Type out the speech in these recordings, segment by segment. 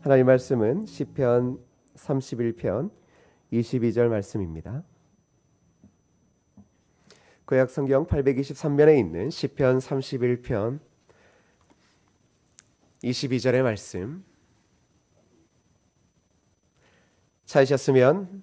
하나님 말씀은 시편 31편 22절 말씀입니다. 구약 성경 823면에 있는 시편 31편 22절의 말씀 찾으셨으면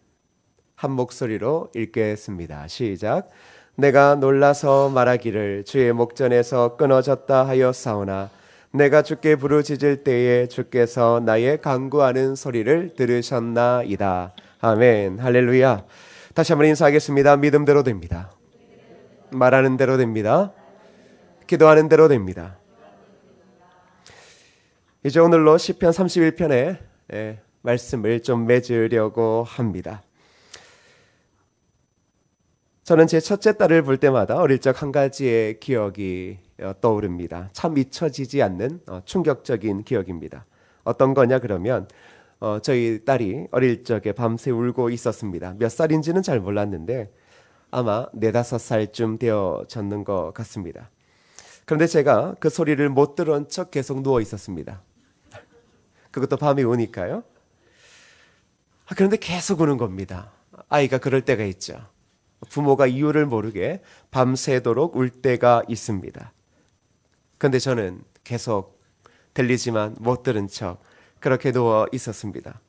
한 목소리로 읽겠습니다. 시작. 내가 놀라서 말하기를 주의 목전에서 끊어졌다 하여 사오나 내가 주께 부르짖을 때에 주께서 나의 간구하는 소리를 들으셨나이다. 아멘. 할렐루야. 다시 한번 인사하겠습니다. 믿음대로 됩니다. 말하는 대로 됩니다. 기도하는 대로 됩니다. 이제 오늘로 시편 31편의 말씀을 좀 맺으려고 합니다. 저는 제 첫째 딸을 볼 때마다 어릴 적 한 가지의 기억이 떠오릅니다. 참 잊혀지지 않는 충격적인 기억입니다. 어떤 거냐 그러면 저희 딸이 어릴 적에 밤새 울고 있었습니다. 몇 살인지는 잘 몰랐는데 아마 4-5살쯤 되어졌는 것 같습니다. 그런데 제가 그 소리를 못 들은 척 계속 누워 있었습니다. 그것도 밤이 오니까요. 그런데 계속 우는 겁니다. 아이가 그럴 때가 있죠. 부모가 이유를 모르게 밤새도록 울 때가 있습니다. 그런데 저는 계속 들리지만 못 들은 척 그렇게 누워 있었습니다.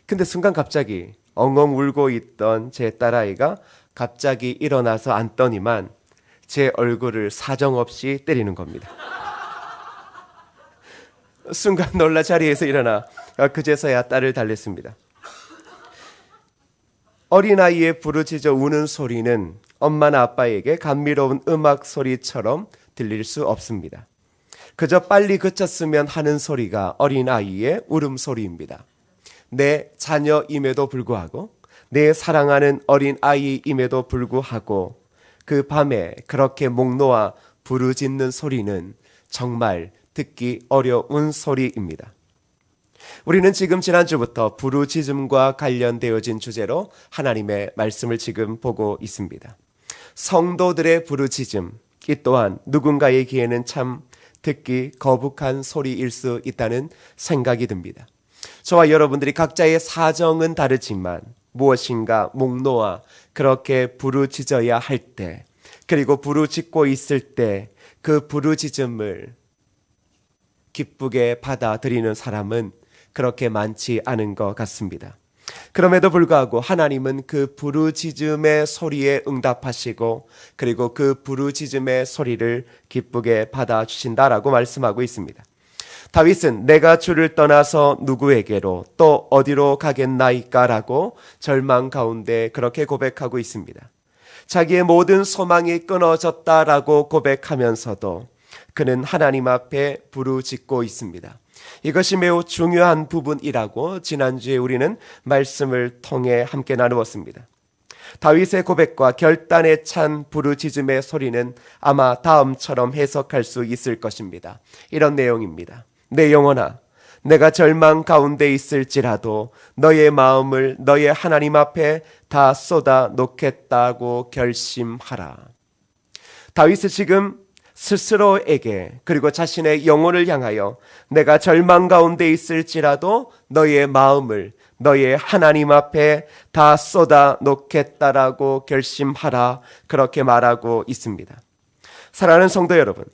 근데 순간 갑자기 엉엉 울고 있던 제 딸아이가 갑자기 일어나서 앉더니만 제 얼굴을 사정없이 때리는 겁니다. 순간 놀라 자리에서 일어나 그제서야 딸을 달랬습니다. 어린아이의 부르짖어 우는 소리는 엄마나 아빠에게 감미로운 음악 소리처럼 들릴 수 없습니다. 그저 빨리 그쳤으면 하는 소리가 어린아이의 울음소리입니다. 내 자녀임에도 불구하고 내 사랑하는 어린아이임에도 불구하고 그 밤에 그렇게 목 놓아 부르짖는 소리는 정말 듣기 어려운 소리입니다. 우리는 지금 지난주부터 부르짖음과 관련되어진 주제로 하나님의 말씀을 지금 보고 있습니다. 성도들의 부르짖음, 이 또한 누군가에게는 참 듣기 거북한 소리일 수 있다는 생각이 듭니다. 저와 여러분들이 각자의 사정은 다르지만 무엇인가 목 놓아 그렇게 부르짖어야 할 때, 그리고 부르짖고 있을 때 그 부르짖음을 기쁘게 받아들이는 사람은 그렇게 많지 않은 것 같습니다. 그럼에도 불구하고 하나님은 그 부르짖음의 소리에 응답하시고 그리고 그 부르짖음의 소리를 기쁘게 받아주신다라고 말씀하고 있습니다. 다윗은 내가 주를 떠나서 누구에게로 또 어디로 가겠나이까라고 절망 가운데 그렇게 고백하고 있습니다. 자기의 모든 소망이 끊어졌다라고 고백하면서도 그는 하나님 앞에 부르짖고 있습니다. 이것이 매우 중요한 부분이라고 지난주에 우리는 말씀을 통해 함께 나누었습니다. 다윗의 고백과 결단에 찬 부르짖음의 소리는 아마 다음처럼 해석할 수 있을 것입니다. 이런 내용입니다. 내 영혼아, 내가 절망 가운데 있을지라도 너의 마음을 너의 하나님 앞에 다 쏟아 놓겠다고 결심하라. 다윗은 지금 스스로에게 그리고 자신의 영혼을 향하여 내가 절망 가운데 있을지라도 너의 마음을 너의 하나님 앞에 다 쏟아 놓겠다라고 결심하라, 그렇게 말하고 있습니다. 사랑하는 성도 여러분,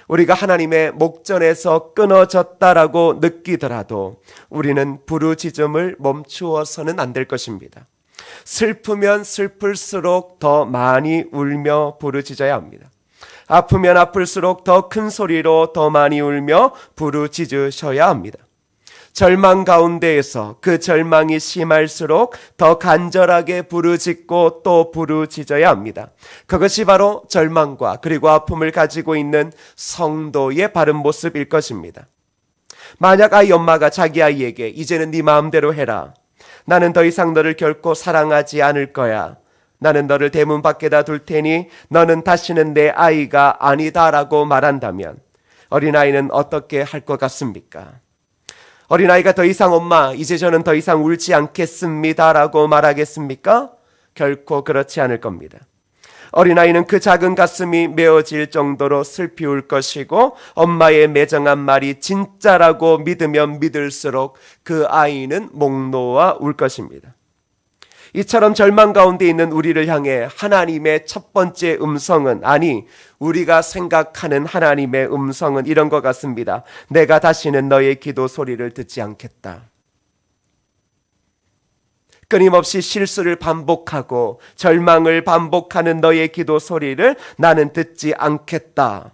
우리가 하나님의 목전에서 끊어졌다라고 느끼더라도 우리는 부르짖음을 멈추어서는 안 될 것입니다. 슬프면 슬플수록 더 많이 울며 부르짖어야 합니다. 아프면 아플수록 더 큰 소리로 더 많이 울며 부르짖으셔야 합니다. 절망 가운데에서 그 절망이 심할수록 더 간절하게 부르짖고 또 부르짖어야 합니다. 그것이 바로 절망과 그리고 아픔을 가지고 있는 성도의 바른 모습일 것입니다. 만약 아이 엄마가 자기 아이에게 이제는 네 마음대로 해라, 나는 더 이상 너를 결코 사랑하지 않을 거야, 나는 너를 대문 밖에다 둘 테니 너는 다시는 내 아이가 아니다라고 말한다면 어린아이는 어떻게 할 것 같습니까? 어린아이가 더 이상 엄마, 이제 저는 더 이상 울지 않겠습니다라고 말하겠습니까? 결코 그렇지 않을 겁니다. 어린아이는 그 작은 가슴이 메어질 정도로 슬피 울 것이고 엄마의 매정한 말이 진짜라고 믿으면 믿을수록 그 아이는 목 놓아 울 것입니다. 이처럼 절망 가운데 있는 우리를 향해 하나님의 첫 번째 음성은, 아니 우리가 생각하는 하나님의 음성은 이런 것 같습니다. 내가 다시는 너의 기도 소리를 듣지 않겠다. 끊임없이 실수를 반복하고 절망을 반복하는 너의 기도 소리를 나는 듣지 않겠다.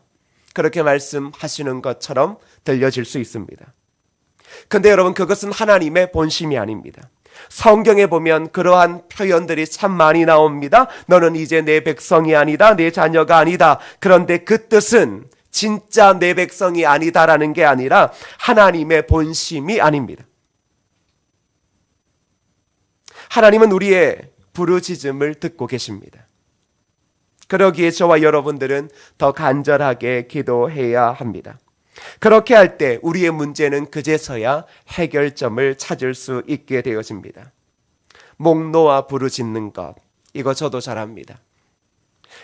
그렇게 말씀하시는 것처럼 들려질 수 있습니다. 근데 여러분, 그것은 하나님의 본심이 아닙니다. 성경에 보면 그러한 표현들이 참 많이 나옵니다. 너는 이제 내 백성이 아니다, 내 자녀가 아니다. 그런데 그 뜻은 진짜 내 백성이 아니다라는 게 아니라 하나님의 본심이 아닙니다. 하나님은 우리의 부르짖음을 듣고 계십니다. 그러기에 저와 여러분들은 더 간절하게 기도해야 합니다. 그렇게 할 때 우리의 문제는 그제서야 해결점을 찾을 수 있게 되어집니다. 목 놓아 부르짖는 것, 이거 저도 잘합니다.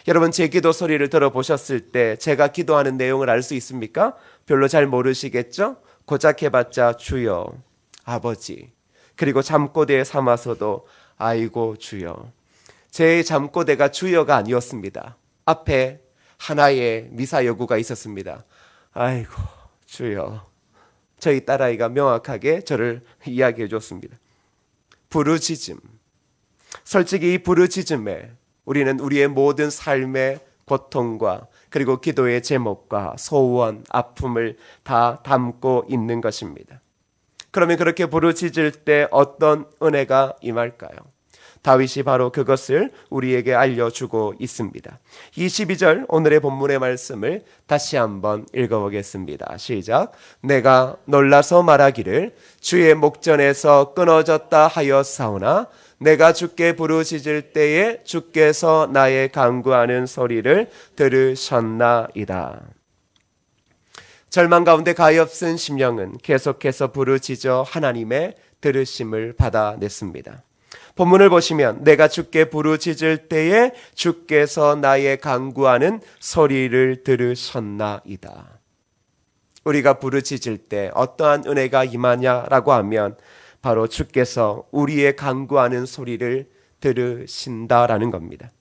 여러분, 제 기도 소리를 들어보셨을 때 제가 기도하는 내용을 알 수 있습니까? 별로 잘 모르시겠죠? 고작 해봤자 주여, 아버지, 그리고 잠꼬대 삼아서도 아이고 주여. 제 잠꼬대가 주여가 아니었습니다. 앞에 하나의 미사여구가 있었습니다. 아이고 주여. 저희 딸아이가 명확하게 저를 이야기해 줬습니다. 부르짖음. 솔직히 이 부르짖음에 우리는 우리의 모든 삶의 고통과 그리고 기도의 제목과 소원, 아픔을 다 담고 있는 것입니다. 그러면 그렇게 부르짖을 때 어떤 은혜가 임할까요? 다윗이 바로 그것을 우리에게 알려주고 있습니다. 22절 오늘의 본문의 말씀을 다시 한번 읽어보겠습니다. 시작. 내가 놀라서 말하기를 주의 목전에서 끊어졌다 하였사오나 내가 주께 부르짖을 때에 주께서 나의 간구하는 소리를 들으셨나이다. 절망 가운데 가엾은 심령은 계속해서 부르짖어 하나님의 들으심을 받아냈습니다. 본문을 보시면 내가 주께 부르짖을 때에 주께서 나의 간구하는 소리를 들으셨나이다. 우리가 부르짖을 때 어떠한 은혜가 임하냐라고 하면 바로 주께서 우리의 간구하는 소리를 들으신다라는 겁니다.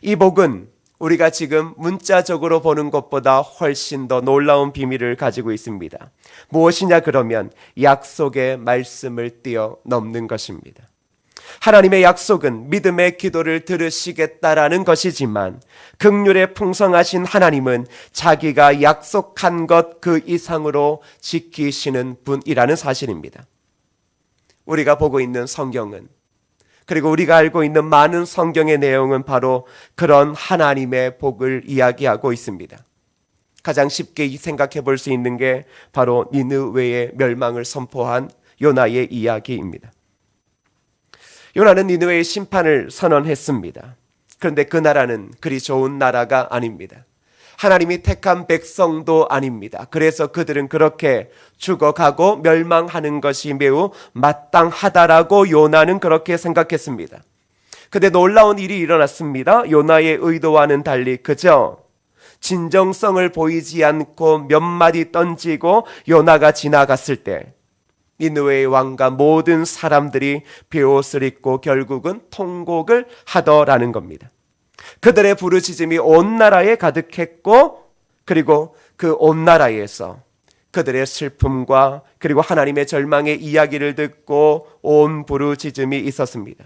이 복은 우리가 지금 문자적으로 보는 것보다 훨씬 더 놀라운 비밀을 가지고 있습니다. 무엇이냐 그러면 약속의 말씀을 뛰어넘는 것입니다. 하나님의 약속은 믿음의 기도를 들으시겠다라는 것이지만 긍휼에 풍성하신 하나님은 자기가 약속한 것 그 이상으로 지키시는 분이라는 사실입니다. 우리가 보고 있는 성경은, 그리고 우리가 알고 있는 많은 성경의 내용은 바로 그런 하나님의 복을 이야기하고 있습니다. 가장 쉽게 생각해 볼 수 있는 게 바로 니느웨의 멸망을 선포한 요나의 이야기입니다. 요나는 니느웨의 심판을 선언했습니다. 그런데 그 나라는 그리 좋은 나라가 아닙니다. 하나님이 택한 백성도 아닙니다. 그래서 그들은 그렇게 죽어가고 멸망하는 것이 매우 마땅하다라고 요나는 그렇게 생각했습니다. 그런데 놀라운 일이 일어났습니다. 요나의 의도와는 달리 그저 진정성을 보이지 않고 몇 마디 던지고 요나가 지나갔을 때 니느웨의 왕과 모든 사람들이 베옷을 입고 결국은 통곡을 하더라는 겁니다. 그들의 부르짖음이 온 나라에 가득했고, 그리고 그 온 나라에서 그들의 슬픔과 그리고 하나님의 절망의 이야기를 듣고 온 부르짖음이 있었습니다.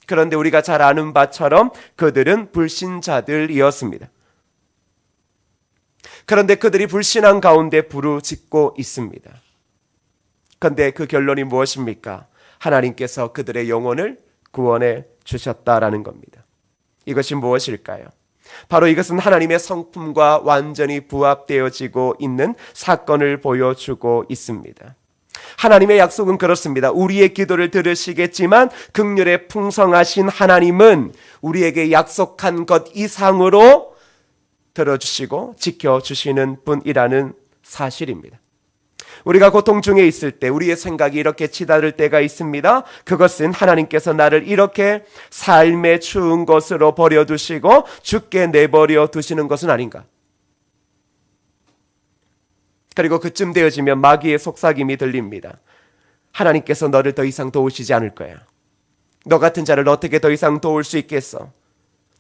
그런데 우리가 잘 아는 바처럼 그들은 불신자들이었습니다. 그런데 그들이 불신한 가운데 부르짖고 있습니다. 그런데 그 결론이 무엇입니까? 하나님께서 그들의 영혼을 구원해 주셨다라는 겁니다. 이것이 무엇일까요? 바로 이것은 하나님의 성품과 완전히 부합되어지고 있는 사건을 보여주고 있습니다. 하나님의 약속은 그렇습니다. 우리의 기도를 들으시겠지만 긍휼에 풍성하신 하나님은 우리에게 약속한 것 이상으로 들어주시고 지켜주시는 분이라는 사실입니다. 우리가 고통 중에 있을 때 우리의 생각이 이렇게 치달을 때가 있습니다. 그것은 하나님께서 나를 이렇게 삶의 추운 것으로 버려두시고 죽게 내버려 두시는 것은 아닌가. 그리고 그쯤 되어지면 마귀의 속삭임이 들립니다. 하나님께서 너를 더 이상 도우시지 않을 거야. 너 같은 자를 어떻게 더 이상 도울 수 있겠어?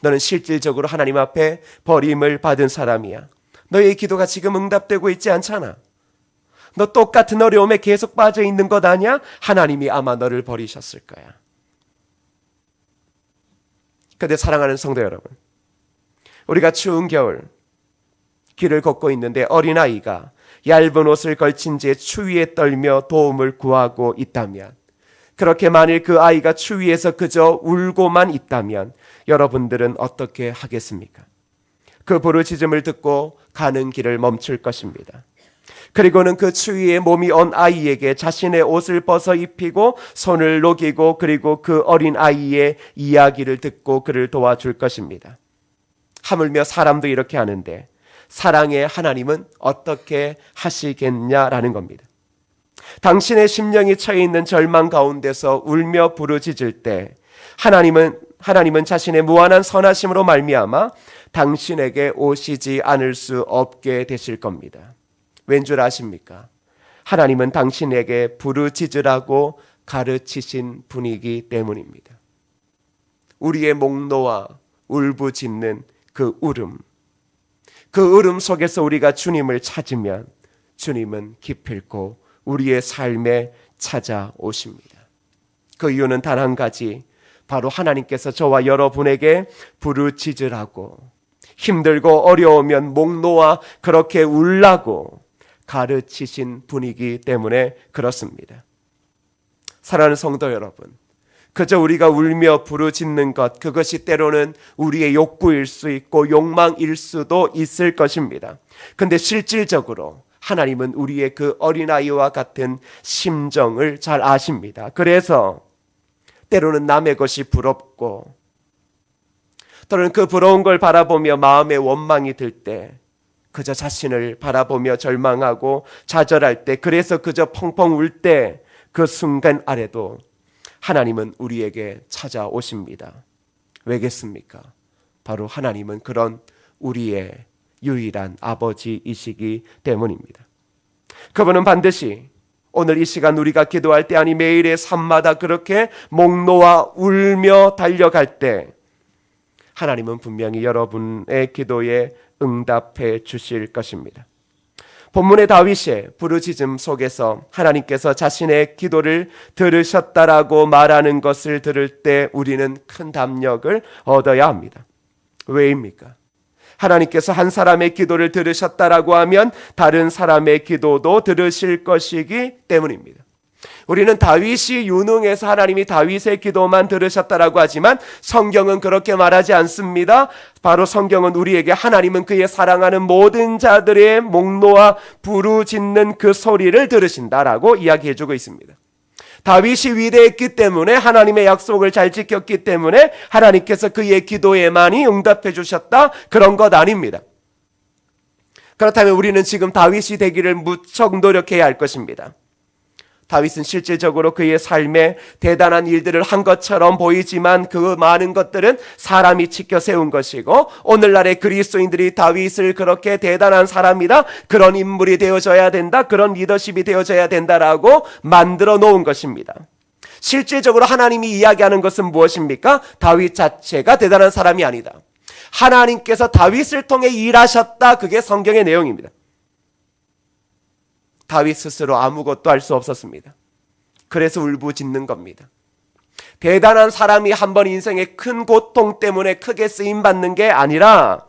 너는 실질적으로 하나님 앞에 버림을 받은 사람이야. 너의 기도가 지금 응답되고 있지 않잖아. 너 똑같은 어려움에 계속 빠져 있는 것 아니야? 하나님이 아마 너를 버리셨을 거야. 그런데 사랑하는 성도 여러분, 우리가 추운 겨울 길을 걷고 있는데 어린아이가 얇은 옷을 걸친 채 추위에 떨며 도움을 구하고 있다면, 그렇게 만일 그 아이가 추위에서 그저 울고만 있다면 여러분들은 어떻게 하겠습니까? 그 부르짖음을 듣고 가는 길을 멈출 것입니다. 그리고는 그 추위에 몸이 언 아이에게 자신의 옷을 벗어 입히고 손을 녹이고 그리고 그 어린 아이의 이야기를 듣고 그를 도와줄 것입니다. 하물며 사람도 이렇게 하는데 사랑의 하나님은 어떻게 하시겠냐라는 겁니다. 당신의 심령이 처해 있는 절망 가운데서 울며 부르짖을 때 하나님은 자신의 무한한 선하심으로 말미암아 당신에게 오시지 않을 수 없게 되실 겁니다. 왠 줄 아십니까? 하나님은 당신에게 부르짖으라고 가르치신 분이기 때문입니다. 우리의 목 놓아 울부짖는 그 울음 속에서 우리가 주님을 찾으면 주님은 기필코 우리의 삶에 찾아오십니다. 그 이유는 단 한 가지, 바로 하나님께서 저와 여러분에게 부르짖으라고, 힘들고 어려우면 목 놓아 그렇게 울라고 가르치신 분이기 때문에 그렇습니다. 사랑하는 성도 여러분, 그저 우리가 울며 부르짖는 것, 그것이 때로는 우리의 욕구일 수 있고 욕망일 수도 있을 것입니다. 근데 실질적으로 하나님은 우리의 그 어린아이와 같은 심정을 잘 아십니다. 그래서 때로는 남의 것이 부럽고, 또는 그 부러운 걸 바라보며 마음에 원망이 들 때, 그저 자신을 바라보며 절망하고 좌절할 때, 그래서 그저 펑펑 울 때, 그 순간 아래도 하나님은 우리에게 찾아오십니다. 왜겠습니까? 바로 하나님은 그런 우리의 유일한 아버지이시기 때문입니다. 그분은 반드시 오늘 이 시간 우리가 기도할 때, 아니 매일의 삶마다 그렇게 목 놓아 울며 달려갈 때 하나님은 분명히 여러분의 기도에 응답해 주실 것입니다. 본문의 다윗의 부르짖음 속에서 하나님께서 자신의 기도를 들으셨다라고 말하는 것을 들을 때 우리는 큰 담력을 얻어야 합니다. 왜입니까? 하나님께서 한 사람의 기도를 들으셨다라고 하면 다른 사람의 기도도 들으실 것이기 때문입니다. 우리는 다윗이 유능해서 하나님이 다윗의 기도만 들으셨다라고 하지만 성경은 그렇게 말하지 않습니다. 바로 성경은 우리에게 하나님은 그의 사랑하는 모든 자들의 목 놓아 부르짖는 그 소리를 들으신다라고 이야기해주고 있습니다. 다윗이 위대했기 때문에, 하나님의 약속을 잘 지켰기 때문에 하나님께서 그의 기도에만이 응답해 주셨다, 그런 것 아닙니다. 그렇다면 우리는 지금 다윗이 되기를 무척 노력해야 할 것입니다. 다윗은 실질적으로 그의 삶에 대단한 일들을 한 것처럼 보이지만 그 많은 것들은 사람이 지켜 세운 것이고, 오늘날의 그리스도인들이 다윗을 그렇게 대단한 사람이다, 그런 인물이 되어져야 된다, 그런 리더십이 되어져야 된다라고 만들어 놓은 것입니다. 실질적으로 하나님이 이야기하는 것은 무엇입니까? 다윗 자체가 대단한 사람이 아니다. 하나님께서 다윗을 통해 일하셨다, 그게 성경의 내용입니다. 다윗 스스로 아무것도 할 수 없었습니다. 그래서 울부짖는 겁니다. 대단한 사람이 한번 인생의 큰 고통 때문에 크게 쓰임받는 게 아니라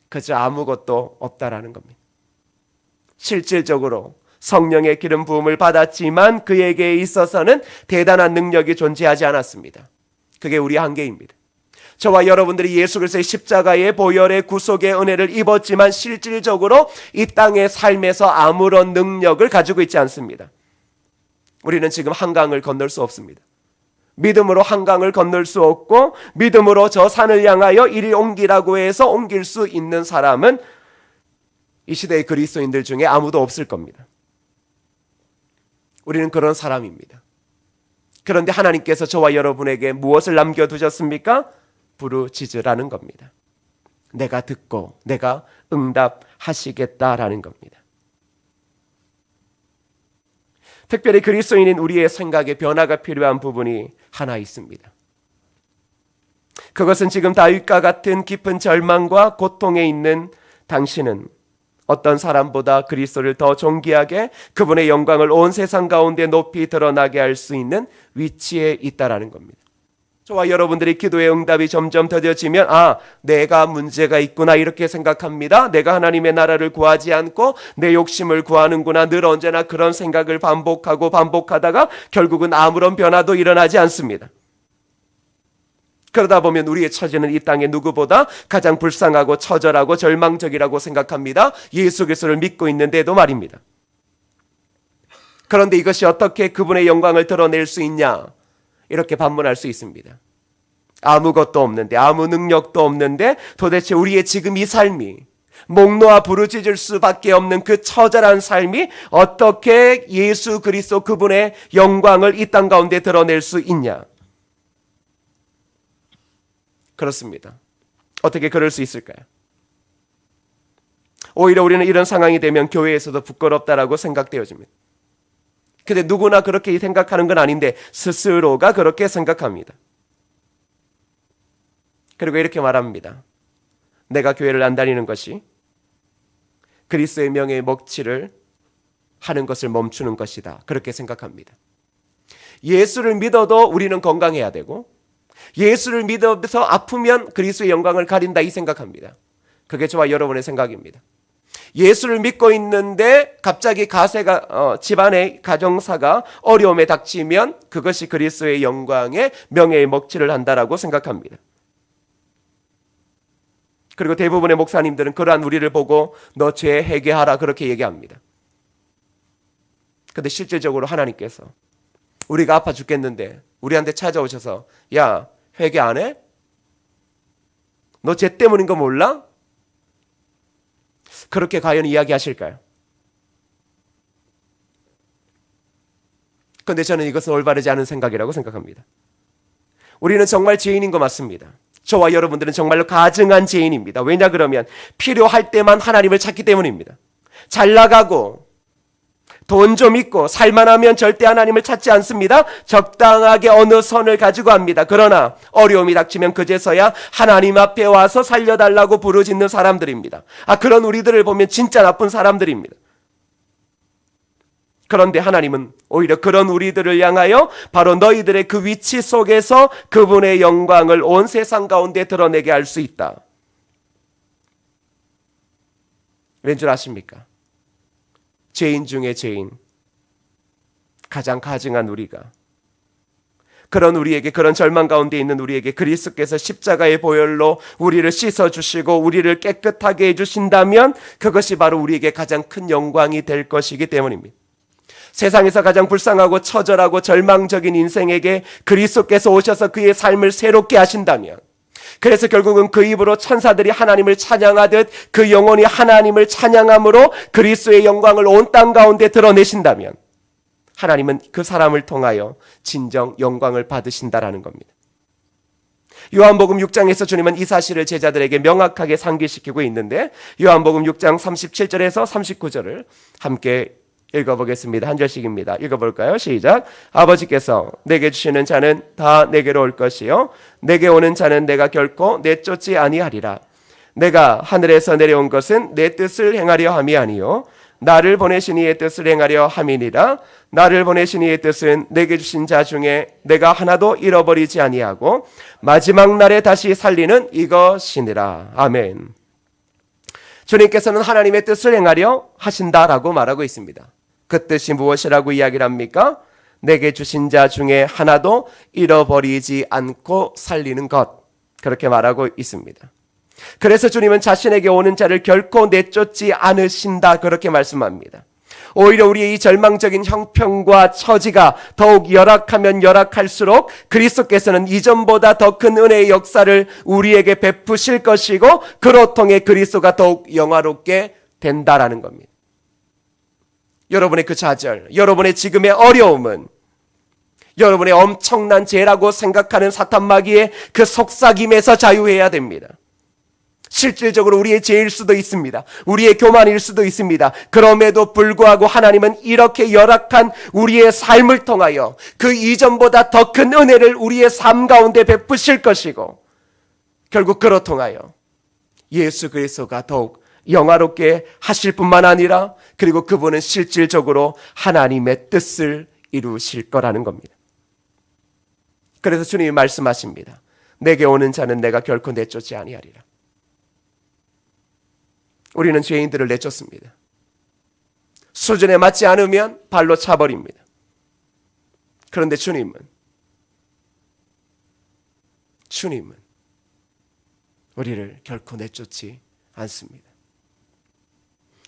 그저 아무것도 없다라는 겁니다. 실질적으로 성령의 기름 부음을 받았지만 그에게 있어서는 대단한 능력이 존재하지 않았습니다. 그게 우리 한계입니다. 저와 여러분들이 예수 그리스도의 십자가의 보혈의 구속의 은혜를 입었지만 실질적으로 이 땅의 삶에서 아무런 능력을 가지고 있지 않습니다. 우리는 지금 한강을 건널 수 없습니다. 믿음으로 한강을 건널 수 없고, 믿음으로 저 산을 향하여 이리 옮기라고 해서 옮길 수 있는 사람은 이 시대의 그리스도인들 중에 아무도 없을 겁니다. 우리는 그런 사람입니다. 그런데 하나님께서 저와 여러분에게 무엇을 남겨두셨습니까? 부르짖으라는 겁니다. 내가 듣고 내가 응답하시겠다라는 겁니다. 특별히 그리스도인인 우리의 생각에 변화가 필요한 부분이 하나 있습니다. 그것은 지금 다윗과 같은 깊은 절망과 고통에 있는 당신은 어떤 사람보다 그리스도를 더 존귀하게 그분의 영광을 온 세상 가운데 높이 드러나게 할 수 있는 위치에 있다라는 겁니다. 저와 여러분들이 기도의 응답이 점점 더뎌지면 내가 문제가 있구나 이렇게 생각합니다. 내가 하나님의 나라를 구하지 않고 내 욕심을 구하는구나. 늘 언제나 그런 생각을 반복하다가 결국은 아무런 변화도 일어나지 않습니다. 그러다 보면 우리의 처지는 이 땅의 누구보다 가장 불쌍하고 처절하고 절망적이라고 생각합니다. 예수 그리스도를 믿고 있는데도 말입니다. 그런데 이것이 어떻게 그분의 영광을 드러낼 수 있냐? 이렇게 반문할 수 있습니다. 아무것도 없는데, 아무 능력도 없는데 도대체 우리의 지금 이 삶이 목 놓아 부르짖을 수밖에 없는 그 처절한 삶이 어떻게 예수 그리스도 그분의 영광을 이 땅 가운데 드러낼 수 있냐? 그렇습니다. 어떻게 그럴 수 있을까요? 오히려 우리는 이런 상황이 되면 교회에서도 부끄럽다라고 생각되어집니다. 근데 누구나 그렇게 생각하는 건 아닌데 스스로가 그렇게 생각합니다. 그리고 이렇게 말합니다. 내가 교회를 안 다니는 것이 그리스도의 명예의 먹칠을 하는 것을 멈추는 것이다. 그렇게 생각합니다. 예수를 믿어도 우리는 건강해야 되고 예수를 믿어서 아프면 그리스도의 영광을 가린다 이 생각합니다. 그게 저와 여러분의 생각입니다. 예수를 믿고 있는데 갑자기 집안의 가정사가 어려움에 닥치면 그것이 그리스도의 영광의 명예의 먹칠을 한다라고 생각합니다. 그리고 대부분의 목사님들은 그러한 우리를 보고 너 죄 회개하라 그렇게 얘기합니다. 그런데 실질적으로 하나님께서 우리가 아파 죽겠는데 우리한테 찾아오셔서 야 회개 안 해? 너 죄 때문인 거 몰라? 그렇게 과연 이야기하실까요? 그런데 저는 이것은 올바르지 않은 생각이라고 생각합니다. 우리는 정말 죄인인 거 맞습니다. 저와 여러분들은 정말로 가증한 죄인입니다. 왜냐 그러면 필요할 때만 하나님을 찾기 때문입니다. 잘 나가고 돈 좀 있고 살만하면 절대 하나님을 찾지 않습니다. 적당하게 어느 선을 가지고 합니다. 그러나 어려움이 닥치면 그제서야 하나님 앞에 와서 살려달라고 부르짖는 사람들입니다. 그런 우리들을 보면 진짜 나쁜 사람들입니다. 그런데 하나님은 오히려 그런 우리들을 향하여 바로 너희들의 그 위치 속에서 그분의 영광을 온 세상 가운데 드러내게 할 수 있다. 왠 줄 아십니까? 죄인 중에 죄인, 가장 가증한 우리가 그런 우리에게, 그런 절망 가운데 있는 우리에게 그리스도께서 십자가의 보혈로 우리를 씻어주시고 우리를 깨끗하게 해주신다면 그것이 바로 우리에게 가장 큰 영광이 될 것이기 때문입니다. 세상에서 가장 불쌍하고 처절하고 절망적인 인생에게 그리스도께서 오셔서 그의 삶을 새롭게 하신다면, 그래서 결국은 그 입으로 천사들이 하나님을 찬양하듯 그 영혼이 하나님을 찬양함으로 그리스도의 영광을 온 땅 가운데 드러내신다면 하나님은 그 사람을 통하여 진정 영광을 받으신다라는 겁니다. 요한복음 6장에서 주님은 이 사실을 제자들에게 명확하게 상기시키고 있는데 요한복음 6장 37절에서 39절을 함께 읽어보겠습니다. 한 절씩입니다. 읽어볼까요? 시작. 아버지께서 내게 주시는 자는 다 내게로 올 것이요 내게 오는 자는 내가 결코 내쫓지 아니하리라. 내가 하늘에서 내려온 것은 내 뜻을 행하려 함이 아니요 나를 보내신 이의 뜻을 행하려 함이니라. 나를 보내신 이의 뜻은 내게 주신 자 중에 내가 하나도 잃어버리지 아니하고 마지막 날에 다시 살리는 이것이니라. 아멘. 주님께서는 하나님의 뜻을 행하려 하신다라고 말하고 있습니다. 그 뜻이 무엇이라고 이야기를 합니까? 내게 주신 자 중에 하나도 잃어버리지 않고 살리는 것, 그렇게 말하고 있습니다. 그래서 주님은 자신에게 오는 자를 결코 내쫓지 않으신다 그렇게 말씀합니다. 오히려 우리의 이 절망적인 형편과 처지가 더욱 열악하면 열악할수록 그리스도께서는 이전보다 더 큰 은혜의 역사를 우리에게 베푸실 것이고 그로 통해 그리스도가 더욱 영화롭게 된다라는 겁니다. 여러분의 그 좌절, 여러분의 지금의 어려움은 여러분의 엄청난 죄라고 생각하는 사탄 마귀의 그 속삭임에서 자유해야 됩니다. 실질적으로 우리의 죄일 수도 있습니다. 우리의 교만일 수도 있습니다. 그럼에도 불구하고 하나님은 이렇게 열악한 우리의 삶을 통하여 그 이전보다 더 큰 은혜를 우리의 삶 가운데 베푸실 것이고, 결국 그로 통하여 예수 그리스도가 더욱 영화롭게 하실 뿐만 아니라, 그리고 그분은 실질적으로 하나님의 뜻을 이루실 거라는 겁니다. 그래서 주님이 말씀하십니다. 내게 오는 자는 내가 결코 내쫓지 아니하리라. 우리는 죄인들을 내쫓습니다. 수준에 맞지 않으면 발로 차버립니다. 그런데 주님은 우리를 결코 내쫓지 않습니다.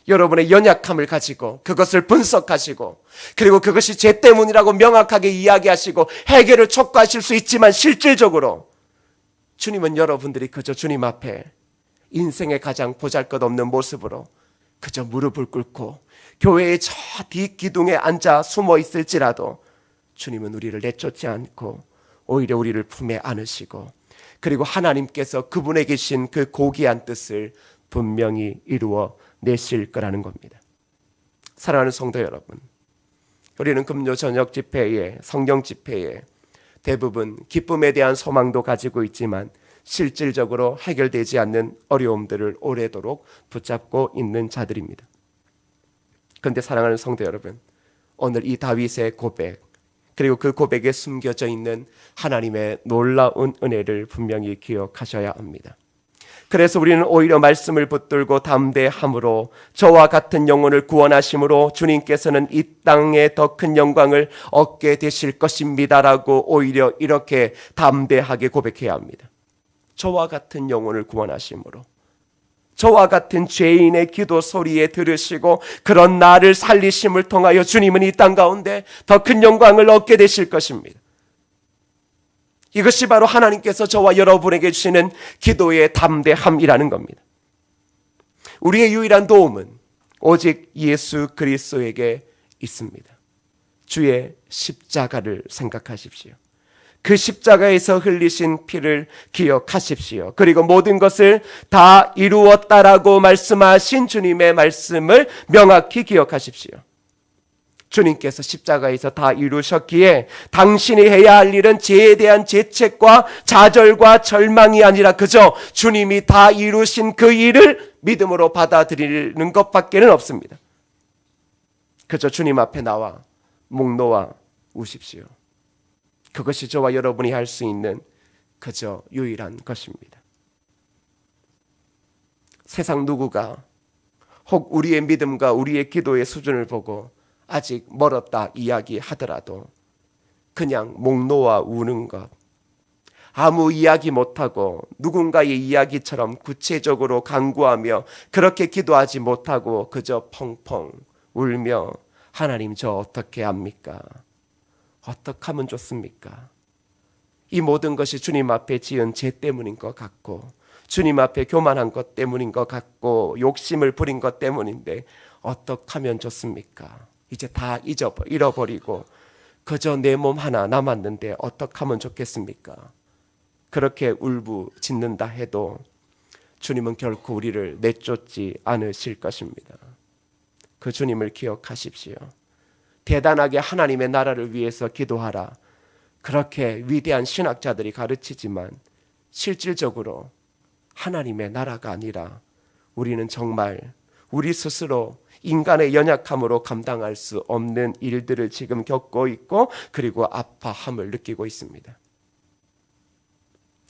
여러분의 연약함을 가지고 그것을 분석하시고, 그리고 그것이 죄 때문이라고 명확하게 이야기하시고 해결을 촉구하실 수 있지만, 실질적으로 주님은 여러분들이 그저 주님 앞에 인생의 가장 보잘것없는 모습으로 그저 무릎을 꿇고 교회의 저 뒷기둥에 앉아 숨어 있을지라도 주님은 우리를 내쫓지 않고 오히려 우리를 품에 안으시고, 그리고 하나님께서 그분에 계신 그 고귀한 뜻을 분명히 이루어 내실 거라는 겁니다. 사랑하는 성도 여러분, 우리는 금요 저녁 집회에, 성경 집회에 대부분 기쁨에 대한 소망도 가지고 있지만 실질적으로 해결되지 않는 어려움들을 오래도록 붙잡고 있는 자들입니다. 그런데 사랑하는 성도 여러분, 오늘 이 다윗의 고백, 그리고 그 고백에 숨겨져 있는 하나님의 놀라운 은혜를 분명히 기억하셔야 합니다. 그래서 우리는 오히려 말씀을 붙들고 담대함으로 저와 같은 영혼을 구원하심으로 주님께서는 이 땅에 더 큰 영광을 얻게 되실 것입니다라고 오히려 이렇게 담대하게 고백해야 합니다. 저와 같은 영혼을 구원하심으로, 저와 같은 죄인의 기도 소리에 들으시고 그런 나를 살리심을 통하여 주님은 이 땅 가운데 더 큰 영광을 얻게 되실 것입니다. 이것이 바로 하나님께서 저와 여러분에게 주시는 기도의 담대함이라는 겁니다. 우리의 유일한 도움은 오직 예수 그리스도에게 있습니다. 주의 십자가를 생각하십시오. 그 십자가에서 흘리신 피를 기억하십시오. 그리고 모든 것을 다 이루었다라고 말씀하신 주님의 말씀을 명확히 기억하십시오. 주님께서 십자가에서 다 이루셨기에 당신이 해야 할 일은 죄에 대한 죄책과 좌절과 절망이 아니라 그저 주님이 다 이루신 그 일을 믿음으로 받아들이는 것밖에는 없습니다. 그저 주님 앞에 나와 목 놓아 우십시오. 그것이 저와 여러분이 할 수 있는 그저 유일한 것입니다. 세상 누구가 혹 우리의 믿음과 우리의 기도의 수준을 보고 아직 멀었다 이야기하더라도 그냥 목 놓아 우는 것, 아무 이야기 못하고 누군가의 이야기처럼 구체적으로 간구하며 그렇게 기도하지 못하고 그저 펑펑 울며 하나님 저 어떻게 합니까? 어떻게 하면 좋습니까? 이 모든 것이 주님 앞에 지은 죄 때문인 것 같고, 주님 앞에 교만한 것 때문인 것 같고, 욕심을 부린 것 때문인데 어떻게 하면 좋습니까? 이제 다 잃어버리고 그저 내 몸 하나 남았는데 어떻게 하면 좋겠습니까? 그렇게 울부짖는다 해도 주님은 결코 우리를 내쫓지 않으실 것입니다. 그 주님을 기억하십시오. 대단하게 하나님의 나라를 위해서 기도하라, 그렇게 위대한 신학자들이 가르치지만 실질적으로 하나님의 나라가 아니라 우리는 정말 우리 스스로 인간의 연약함으로 감당할 수 없는 일들을 지금 겪고 있고, 그리고 아파함을 느끼고 있습니다.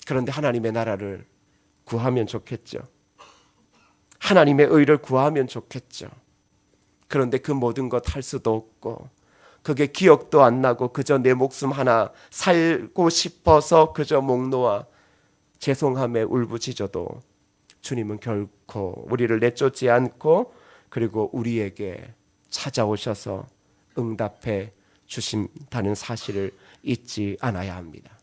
그런데 하나님의 나라를 구하면 좋겠죠. 하나님의 의를 구하면 좋겠죠. 그런데 그 모든 것 할 수도 없고, 그게 기억도 안 나고 그저 내 목숨 하나 살고 싶어서 그저 목 놓아 죄송함에 울부짖어도 주님은 결코 우리를 내쫓지 않고, 그리고 우리에게 찾아오셔서 응답해 주신다는 사실을 잊지 않아야 합니다.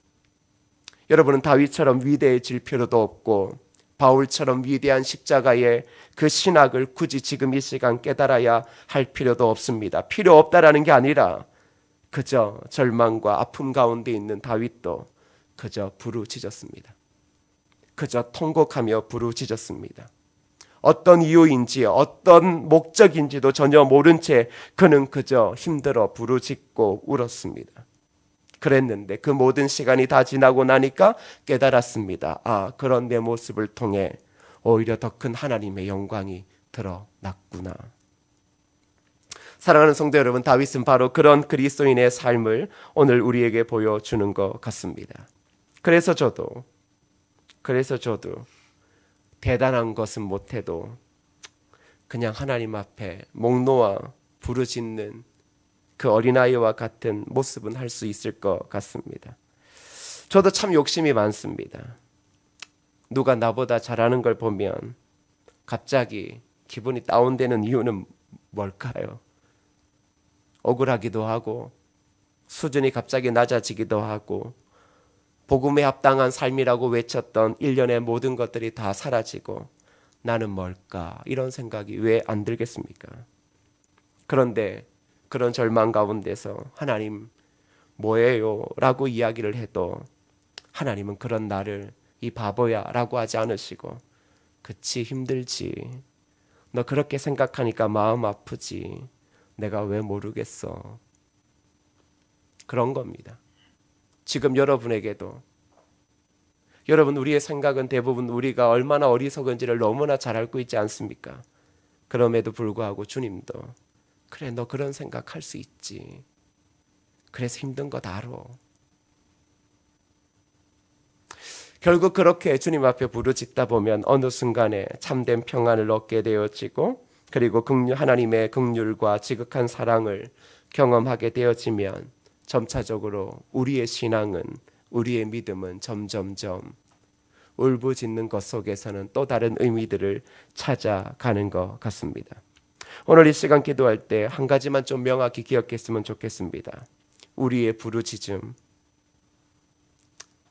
여러분은 다윗처럼 위대해질 필요도 없고 바울처럼 위대한 십자가의 그 신학을 굳이 지금 이 시간 깨달아야 할 필요도 없습니다. 필요 없다라는 게 아니라 그저 절망과 아픔 가운데 있는 다윗도 그저 부르짖었습니다. 그저 통곡하며 부르짖었습니다. 어떤 이유인지 어떤 목적인지도 전혀 모른 채 그는 그저 힘들어 부르짖고 울었습니다. 그랬는데 그 모든 시간이 다 지나고 나니까 깨달았습니다. 아, 그런 내 모습을 통해 오히려 더 큰 하나님의 영광이 드러났구나. 사랑하는 성도 여러분, 다윗은 바로 그런 그리스도인의 삶을 오늘 우리에게 보여주는 것 같습니다. 그래서 저도 대단한 것은 못해도 그냥 하나님 앞에 목 놓아 부르짖는 그 어린아이와 같은 모습은 할 수 있을 것 같습니다. 저도 참 욕심이 많습니다. 누가 나보다 잘하는 걸 보면 갑자기 기분이 다운되는 이유는 뭘까요? 억울하기도 하고 수준이 갑자기 낮아지기도 하고 복음에 합당한 삶이라고 외쳤던 일련의 모든 것들이 다 사라지고 나는 뭘까? 이런 생각이 왜 안 들겠습니까? 그런데 그런 절망 가운데서 하나님 뭐예요? 라고 이야기를 해도 하나님은 그런 나를 이 바보야 라고 하지 않으시고 그치 힘들지. 너 그렇게 생각하니까 마음 아프지. 내가 왜 모르겠어. 그런 겁니다. 지금 여러분에게도 여러분 우리의 생각은 대부분 우리가 얼마나 어리석은지를 너무나 잘 알고 있지 않습니까? 그럼에도 불구하고 주님도 그래 너 그런 생각할 수 있지. 그래서 힘든 것 알아. 결국 그렇게 주님 앞에 부르짖다 보면 어느 순간에 참된 평안을 얻게 되어지고 그리고 하나님의 긍휼과 지극한 사랑을 경험하게 되어지면 점차적으로 우리의 신앙은 우리의 믿음은 점점점 울부짖는 것 속에서는 또 다른 의미들을 찾아가는 것 같습니다. 오늘 이 시간 기도할 때 한 가지만 좀 명확히 기억했으면 좋겠습니다. 우리의 부르짖음,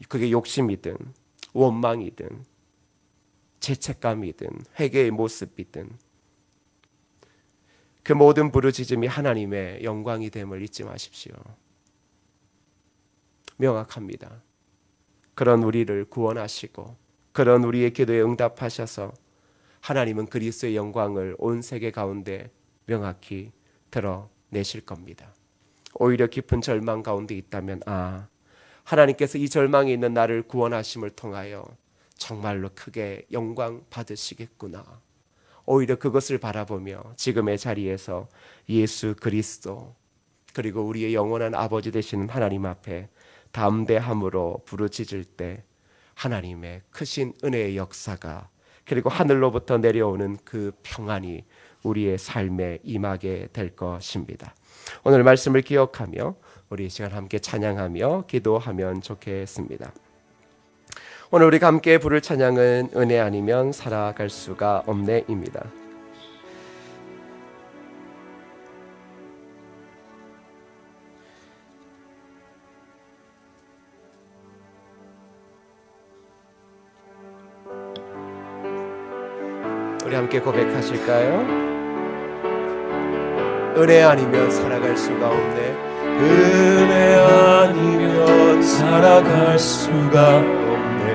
그게 욕심이든 원망이든 죄책감이든 회개의 모습이든 그 모든 부르짖음이 하나님의 영광이 됨을 잊지 마십시오. 명확합니다. 그런 우리를 구원하시고 그런 우리의 기도에 응답하셔서 하나님은 그리스도의 영광을 온 세계 가운데 명확히 드러내실 겁니다. 오히려 깊은 절망 가운데 있다면 하나님께서 이 절망에 있는 나를 구원하심을 통하여 정말로 크게 영광 받으시겠구나. 오히려 그것을 바라보며 지금의 자리에서 예수 그리스도 그리고 우리의 영원한 아버지 되시는 하나님 앞에 담대함으로 부르짖을 때 하나님의 크신 은혜의 역사가 그리고 하늘로부터 내려오는 그 평안이 우리의 삶에 임하게 될 것입니다. 오늘 말씀을 기억하며 우리 이 시간 함께 찬양하며 기도하면 좋겠습니다. 오늘 우리가 함께 부를 찬양은 은혜 아니면 살아갈 수가 없네입니다. 우리 함께 고백하실까요? 은혜 아니면 살아갈 수가 없네. 은혜 아니면 살아갈 수가 없네.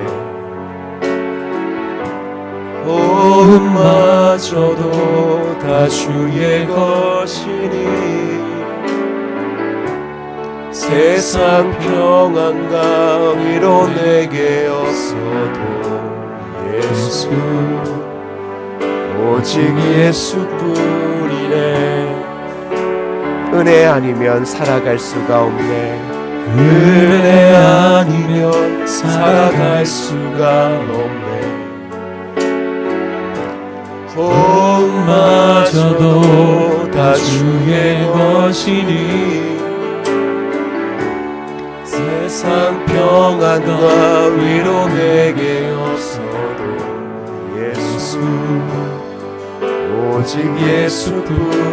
호흡마저도 다 주의 것이니 세상 평안과 위로 내게 없어도 예수 오직 예수뿐이네. 은혜 아니면 살아갈 수가 없네. 은혜 아니면 살아갈 수가 없네. 호흡마저도 다 주의 것이니 세상 평안과 위로 내게 없어도 예수 오직 예수뿐이네.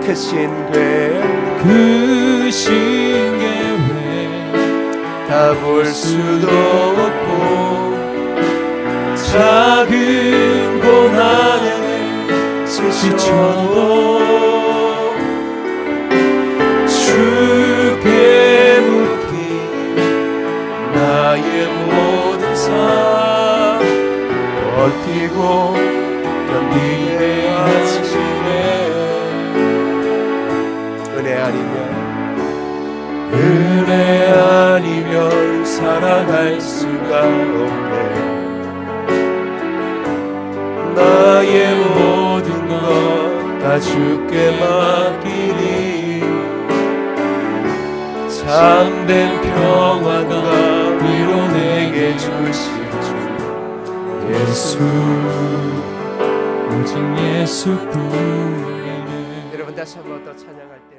크신 계획 다 볼 수도 없고 작은 고난에 지쳐도 주께 묻기 나의 모든 삶 버티고 견디게 하시네. 은혜 아니면 살아갈 수가 없네. 나의 모든 것 다 주께 맡기니 참된 평안과 위로 내게 주신 주 예수, 오직 예수뿐이네. 여러분 다시 한번 더 찬양할 때